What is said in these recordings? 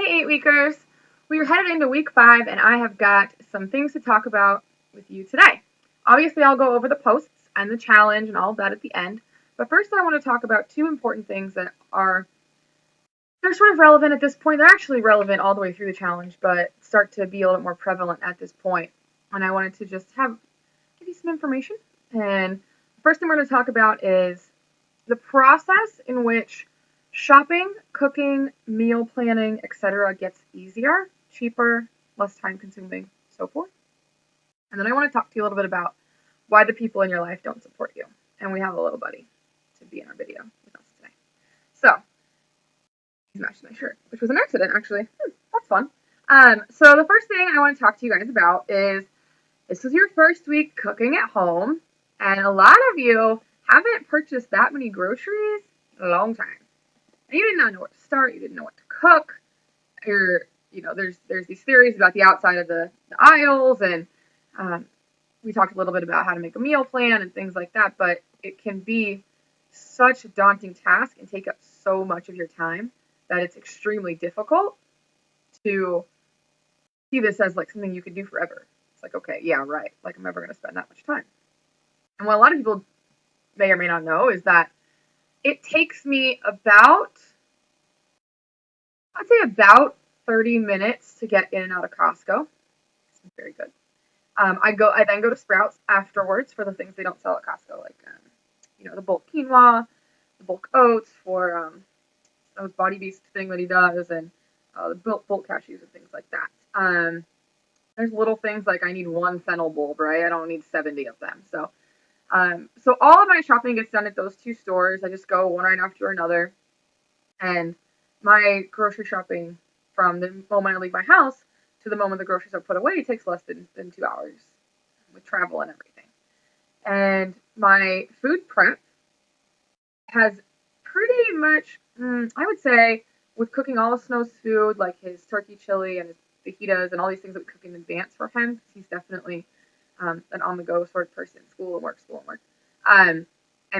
Hey, 8 weekers. We are headed into week 5, and I have got some things to talk about with you today. Obviously, I'll go over the posts and the challenge and all of that at the end. But first, I want to talk about two important things that they're sort of relevant at this point. They're actually relevant all the way through the challenge, but start to be a little bit more prevalent at this point. And I wanted to just give you some information. And the first thing we're going to talk about is the process in which shopping, cooking, meal planning, etc. gets easier, cheaper, less time consuming, so forth. And then I want to talk to you a little bit about why the people in your life don't support you. And we have a little buddy to be in our video with us today. So, he matched my shirt, which was an accident, actually. That's fun. So the first thing I want to talk to you guys about is this is your first week cooking at home, and a lot of you haven't purchased that many groceries in a long time. And you did not know where to start. You didn't know what to cook. There's these theories about the outside of the aisles, and we talked a little bit about how to make a meal plan and things like that. But it can be such a daunting task and take up so much of your time that it's extremely difficult to see this as like something you could do forever. It's like, okay, yeah, right. Like I'm never going to spend that much time. And what a lot of people may or may not know is that it takes me about 30 minutes to get in and out of Costco. It's very good. I then go to Sprouts afterwards for the things they don't sell at Costco, like the bulk quinoa, the bulk oats for those Body Beast thing that he does, and the bulk cashews and things like that. There's little things like I need one fennel bulb, right? I don't need 70 of them. So all of my shopping gets done at those two stores. I just go one right after another, and my grocery shopping from the moment I leave my house to the moment the groceries are put away takes less than 2 hours with travel and everything. And my food prep has pretty much, I would say, with cooking all of Snow's food, like his turkey chili and his fajitas and all these things that we cook in advance for him, because he's definitely an on-the-go sort of person, school and work. And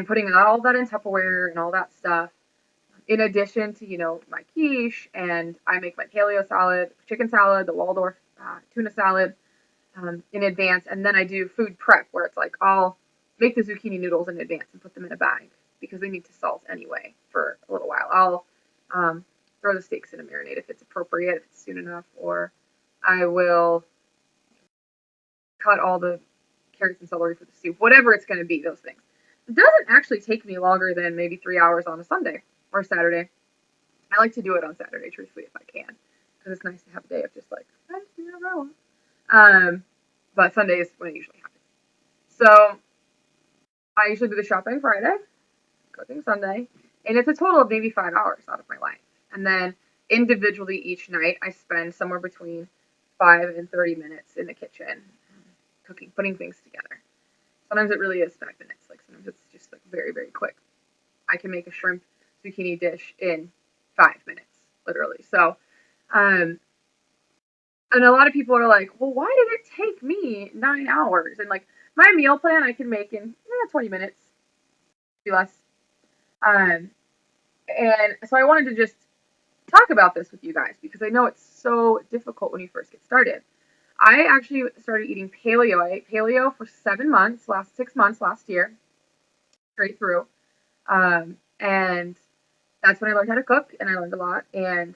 putting all that in Tupperware and all that stuff, in addition to, my quiche, and I make my paleo salad, chicken salad, the Waldorf tuna salad in advance, and then I do food prep, where it's like I'll make the zucchini noodles in advance and put them in a bag, because they need to salt anyway for a little while. I'll throw the steaks in a marinade if it's appropriate, if it's soon enough, or I will cut all the carrots and celery for the soup, whatever it's going to be, those things. It doesn't actually take me longer than maybe 3 hours on a Sunday or Saturday. I like to do it on Saturday, truthfully, if I can, because it's nice to have a day of just like, I just do whatever I want. But Sunday is when it usually happens. So I usually do the shopping Friday, cooking Sunday, and it's a total of maybe 5 hours out of my life. And then individually each night, I spend somewhere between 5 and 30 minutes in the kitchen cooking, putting things together. Sometimes it really is 5 minutes. Like sometimes it's just like very, very quick. I can make a shrimp zucchini dish in 5 minutes, literally. So, and a lot of people are like, well, why did it take me 9 hours? And like my meal plan, I can make in 20 minutes, maybe less. And so I wanted to just talk about this with you guys, because I know it's so difficult when you first get started. I actually started eating paleo. I ate paleo for 6 months last year, straight through. And that's when I learned how to cook, and I learned a lot. And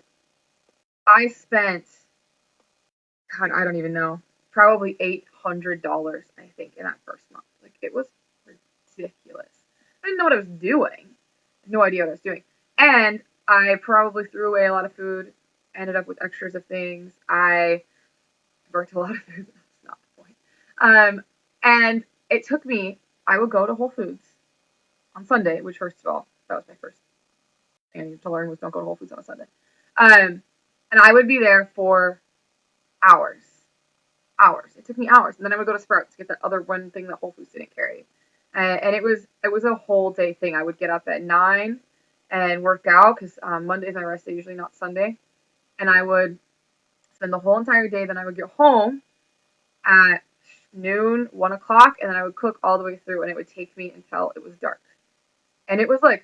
I spent, God, I don't even know, probably $800, I think, in that first month. Like, it was ridiculous. I didn't know what I was doing. No idea what I was doing. And I probably threw away a lot of food, ended up with extras of things. I burnt a lot of food. That's not the point. And it took me, I would go to Whole Foods on Sunday, which, first of all, that was my first thing I needed to learn, was don't go to Whole Foods on a Sunday. And I would be there for hours. It took me hours. And then I would go to Sprouts to get that other one thing that Whole Foods didn't carry. And it was a whole day thing. I would get up at 9 and work out, because Monday's my rest day, usually not Sunday. And I would spend the whole entire day. Then I would get home at noon, 1 o'clock, and then I would cook all the way through, and it would take me until it was dark. And it was like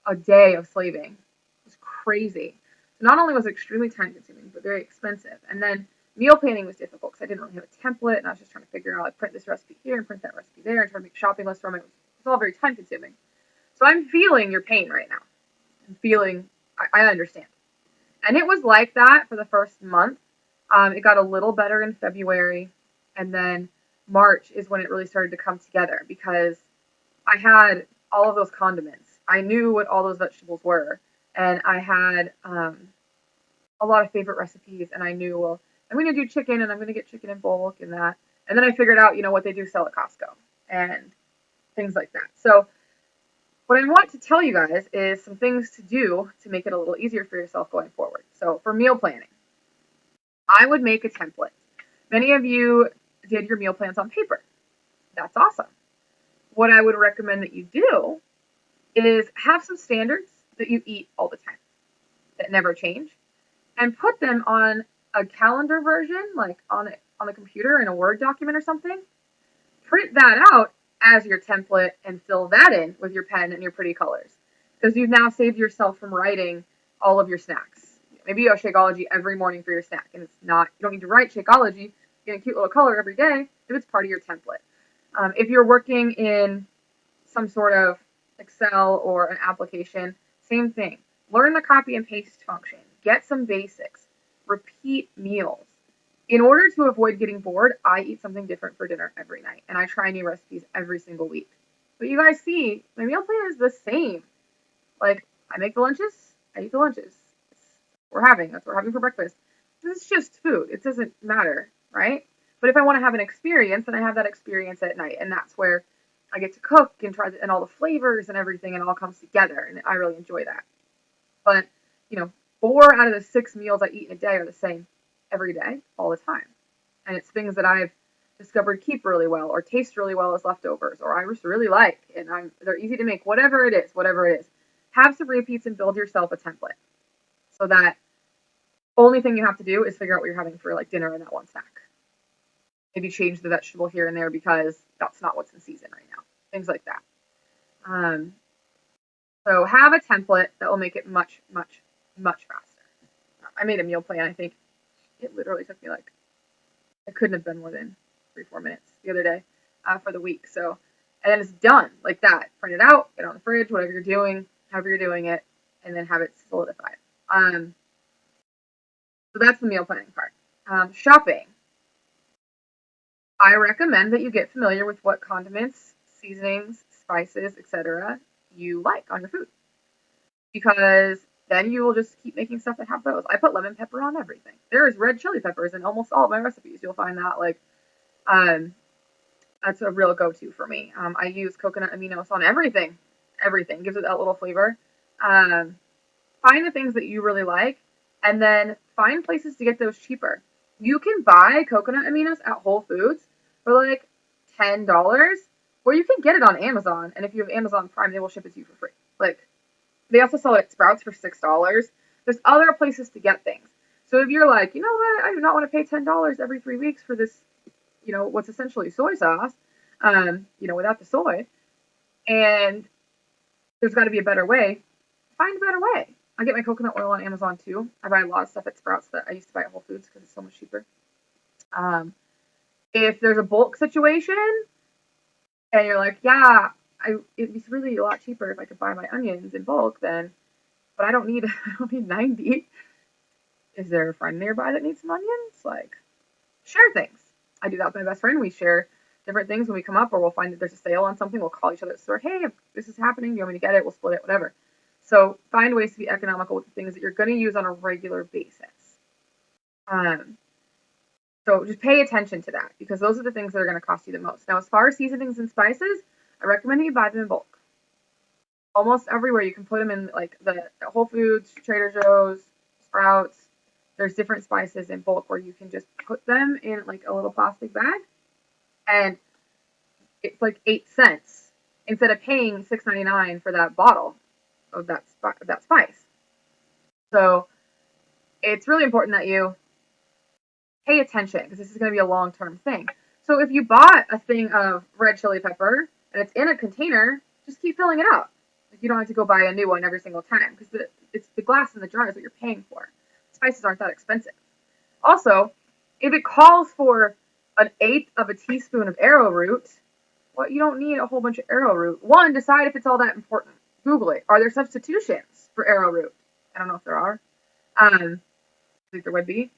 a day of slaving. It was crazy. So not only was it extremely time consuming, but very expensive. And then meal planning was difficult because I didn't really have a template, and I was just trying to figure out, like, print this recipe here and print that recipe there, and try to make shopping lists from it. It's all very time consuming. So I'm feeling your pain right now. I'm feeling, I understand. And it was like that for the first month. It got a little better in February, and then March is when it really started to come together because I had all of those condiments. I knew what all those vegetables were, and I had a lot of favorite recipes, and I knew, well, I'm going to do chicken, and I'm going to get chicken in bulk and that. And then I figured out, what they do sell at Costco and things like that. So what I want to tell you guys is some things to do to make it a little easier for yourself going forward. So for meal planning, I would make a template. Many of you did your meal plans on paper. That's awesome. What I would recommend that you do is have some standards that you eat all the time that never change, and put them on a calendar version, like on the computer in a Word document or something. Print that out as your template and fill that in with your pen and your pretty colors, because you've now saved yourself from writing all of your snacks. Maybe you have Shakeology every morning for your snack, and it's not, you don't need to write Shakeology, get a cute little color every day if it's part of your template. If you're working in some sort of Excel or an application, same thing. Learn the copy and paste function. Get some basics. Repeat meals. In order to avoid getting bored, I eat something different for dinner every night, and I try new recipes every single week. But you guys see, my meal plan is the same. Like, I make the lunches, I eat the lunches. That's what we're having for breakfast. This is just food. It doesn't matter, right? But if I want to have an experience, then I have that experience at night, and that's where I get to cook and try and all the flavors and everything, and it all comes together, and I really enjoy that. But 4 out of the 6 meals I eat in a day are the same every day, all the time, and it's things that I've discovered keep really well or taste really well as leftovers, or I just really like, and they're easy to make. Whatever it is, have some repeats and build yourself a template so that only thing you have to do is figure out what you're having for like dinner and that one snack. Maybe change the vegetable here and there because that's not what's in season right now. Things like that. So have a template that will make it much, much, much faster. I made a meal plan. I think it literally took me it couldn't have been more than 3-4 minutes the other day for the week. So, and then it's done like that. Print it out, get it on the fridge, whatever you're doing, however you're doing it, and then have it solidified. So that's the meal planning part. Shopping. I recommend that you get familiar with what condiments, seasonings, spices, etc. you like on your food, because then you will just keep making stuff that have those. I put lemon pepper on everything. There's red chili peppers in almost all of my recipes. You'll find that that's a real go-to for me. I use coconut aminos on everything. Everything gives it that little flavor. Find the things that you really like, and then find places to get those cheaper. You can buy coconut aminos at Whole Foods for like $10, or you can get it on Amazon, and if you have Amazon Prime, they will ship it to you for free. Like, they also sell it at Sprouts for $6. There's other places to get things. So if you're like, you know what, I do not want to pay $10 every 3 weeks for this, what's essentially soy sauce, without the soy, and there's got to be a better way, find a better way. I get my coconut oil on Amazon too. I buy a lot of stuff at Sprouts that I used to buy at Whole Foods because it's so much cheaper. If there's a bulk situation and you're like, yeah, it'd be really a lot cheaper if I could buy my onions in bulk, but I don't need 90. Is there a friend nearby that needs some onions? Share things. I do that with my best friend. We share different things when we come up, or we'll find that there's a sale on something. We'll call each other at the store. Hey, this is happening. Do you want me to get it? We'll split it, whatever. So find ways to be economical with the things that you're going to use on a regular basis. So just pay attention to that, because those are the things that are going to cost you the most. Now, as far as seasonings and spices, I recommend that you buy them in bulk. Almost everywhere you can put them in, like the Whole Foods, Trader Joe's, Sprouts. There's different spices in bulk where you can just put them in like a little plastic bag, and it's like 8 cents instead of paying $6.99 for that bottle of that spice. So it's really important that you pay attention, because this is going to be a long-term thing. So if you bought a thing of red chili pepper and it's in a container, just keep filling it up. You don't have to go buy a new one every single time, because it's the glass in the jar is what you're paying for. Spices aren't that expensive. Also, if it calls for an eighth of a teaspoon of arrowroot, well, you don't need a whole bunch of arrowroot. One, decide if it's all that important. Google it. Are there substitutions for arrowroot? I don't know if there are. I think there would be.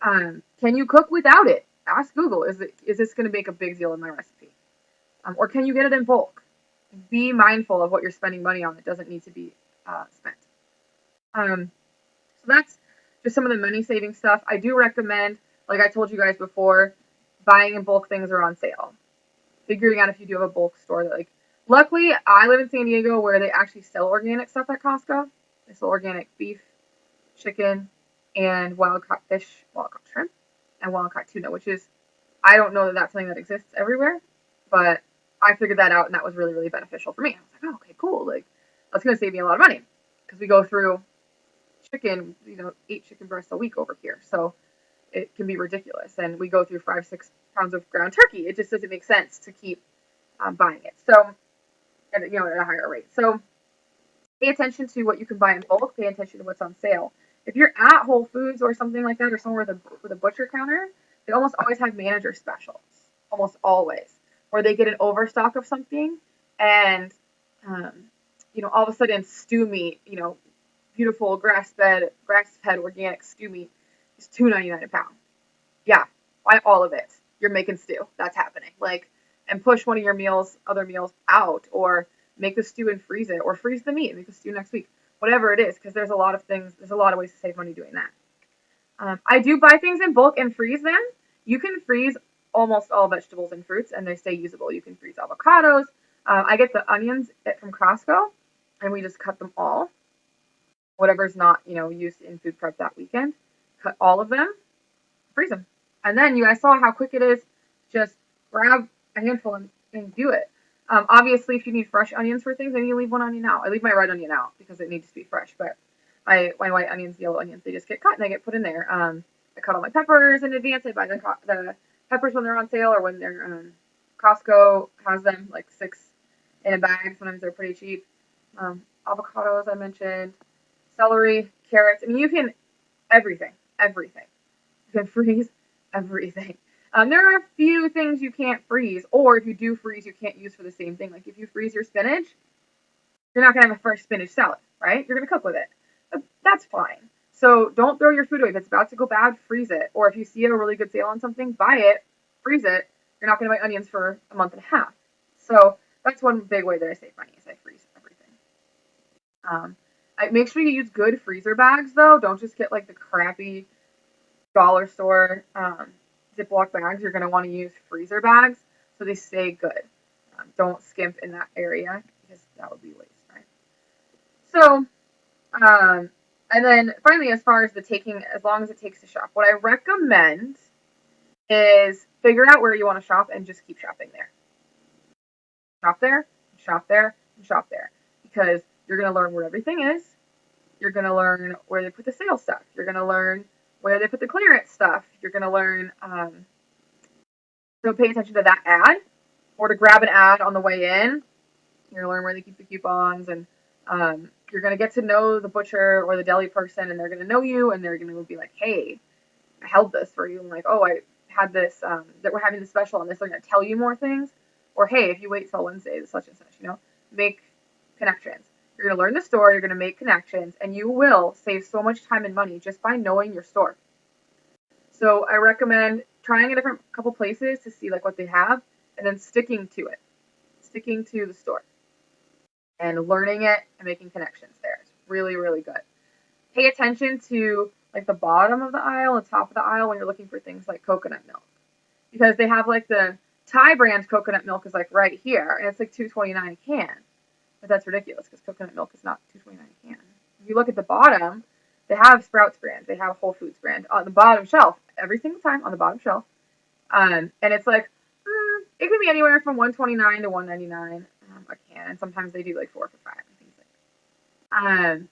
Can you cook without it? Ask Google. Is this going to make a big deal in my recipe? Or can you get it in bulk? Be mindful of what you're spending money on that doesn't need to be spent. So that's just some of the money saving stuff. I do recommend, like I told you guys before, buying in bulk things are on sale. Figuring out if you do have a bulk store that luckily I live in San Diego where they actually sell organic stuff at Costco. They sell organic beef, chicken, and wild caught fish, wild caught shrimp, and wild caught tuna, which is, I don't know that that's something that exists everywhere, but I figured that out and that was really, really beneficial for me. I was like, oh, okay, cool. That's going to save me a lot of money because we go through chicken, 8 chicken breasts a week over here. So it can be ridiculous. And we go through 5-6 pounds of ground turkey. It just doesn't make sense to keep buying it. So, at a higher rate. So pay attention to what you can buy in bulk. Pay attention to what's on sale. If you're at Whole Foods or something like that, or somewhere with a butcher counter, they almost always have manager specials. Almost always. Where they get an overstock of something and, all of a sudden stew meat, beautiful grass-fed organic stew meat is $2.99 a pound. Yeah, buy all of it. You're making stew. That's happening. And push one of your other meals out, or make the stew and freeze it, or freeze the meat and make the stew next week. Whatever it is, because there's a lot of ways to save money doing that. I do buy things in bulk and freeze them. You can freeze almost all vegetables and fruits, and they stay usable. You can freeze avocados. I get the onions from Costco, and we just cut them all. Whatever's not, used in food prep that weekend. Cut all of them, freeze them. And then you guys saw how quick it is. Just grab a handful and do it. Obviously, if you need fresh onions for things, then you leave one onion out. I leave my red onion out because it needs to be fresh. But my white onions, yellow onions, they just get cut and they get put in there. I cut all my peppers in advance. I buy the peppers when they're on sale or when they're Costco has them 6 in a bag. Sometimes they're pretty cheap. Avocados I mentioned, celery, carrots. I mean, you can everything. You can freeze everything. There are a few things you can't freeze, or if you do freeze, you can't use for the same thing. If you freeze your spinach, you're not gonna have a fresh spinach salad, right? You're gonna cook with it. That's fine. So don't throw your food away. If it's about to go bad, freeze it. Or if you see a really good sale on something, buy it, freeze it. You're not gonna buy onions for a month and a half. So that's one big way that I save money is I freeze everything. I make sure you use good freezer bags though. Don't just get the crappy dollar store Ziploc bags. You're gonna want to use freezer bags so they stay good. Don't skimp in that area because that would be waste, right? So, and then finally, as far as as long as it takes to shop, what I recommend is figure out where you want to shop and just keep shopping there. Shop there, shop there, and shop there. Because you're going to learn where everything is. You're going to learn where they put the sale stuff. You're going to learn where they put the clearance stuff. You're going to learn, so pay attention to that ad, or to grab an ad on the way in. You're going to learn where they keep the coupons, and you're going to get to know the butcher or the deli person, and they're going to know you, and they're going to be like, hey, I held this for you. And oh, I had this, that we're having the special on this. They're going to tell you more things. Or, hey, if you wait till Wednesday, such and such, make connections. You're going to learn the store, you're going to make connections, and you will save so much time and money just by knowing your store. So I recommend trying a couple places to see what they have, and then sticking to the store, and learning it and making connections there. It's really, really good. Pay attention to the bottom of the aisle and top of the aisle when you're looking for things like coconut milk, because they have the Thai brand coconut milk is right here, and it's $2.29 a can. But that's ridiculous because coconut milk is not $2.29 a can. If you look at the bottom, they have Sprouts brand, they have Whole Foods brand on the bottom shelf every single time on the bottom shelf, and it's it could be anywhere from $1.29 to $1.99 a can, and sometimes they do 4 for $5 and things like that.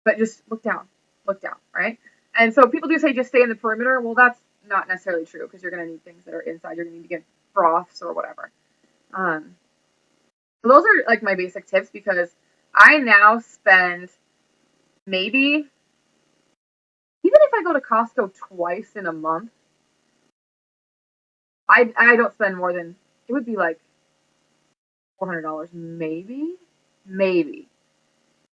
But just look down, right? And so people do say just stay in the perimeter. Well, that's not necessarily true because you're going to need things that are inside. You're going to need to get broths or whatever. So those are my basic tips, because I now spend maybe, even if I go to Costco twice in a month, I don't spend more than, it would be like $400, maybe, maybe.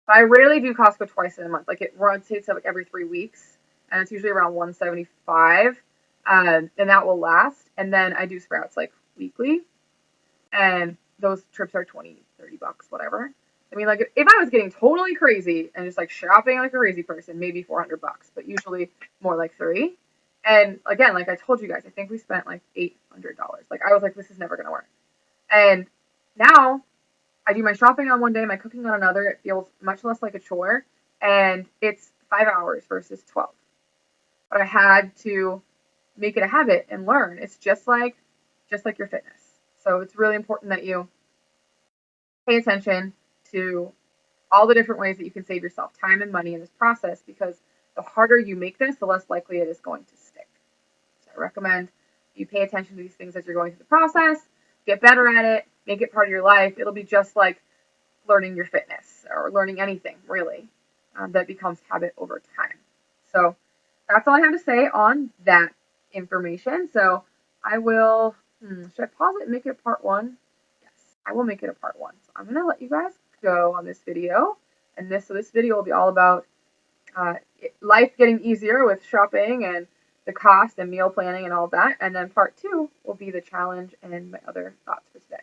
But I rarely do Costco twice in a month. Like it rotates like every 3 weeks, and it's usually around 175, and that will last. And then I do Sprouts like weekly, and those trips are 20, $30, whatever. I mean, like if I was getting totally crazy and just like shopping like a crazy person, maybe $400, but usually more like three. And again, like I told you guys, I think we spent like $800. Like I was like, this is never gonna work. And now I do my shopping on one day, my cooking on another. It feels much less like a chore, and it's 5 hours versus 12. But I had to make it a habit and learn. It's just like your fitness. So it's really important that you pay attention to all the different ways that you can save yourself time and money in this process, because the harder you make this, the less likely it is going to stick. So I recommend you pay attention to these things as you're going through the process, get better at it, make it part of your life. It'll be just like learning your fitness or learning anything really, that becomes habit over time. So that's all I have to say on that information. So I will, should I pause it and make it a part one? Yes, I will make it a part one. So I'm going to let you guys go on this video. And this video will be all about uh, life getting easier with shopping and the cost and meal planning and all of that. And then part two will be the challenge and my other thoughts for today.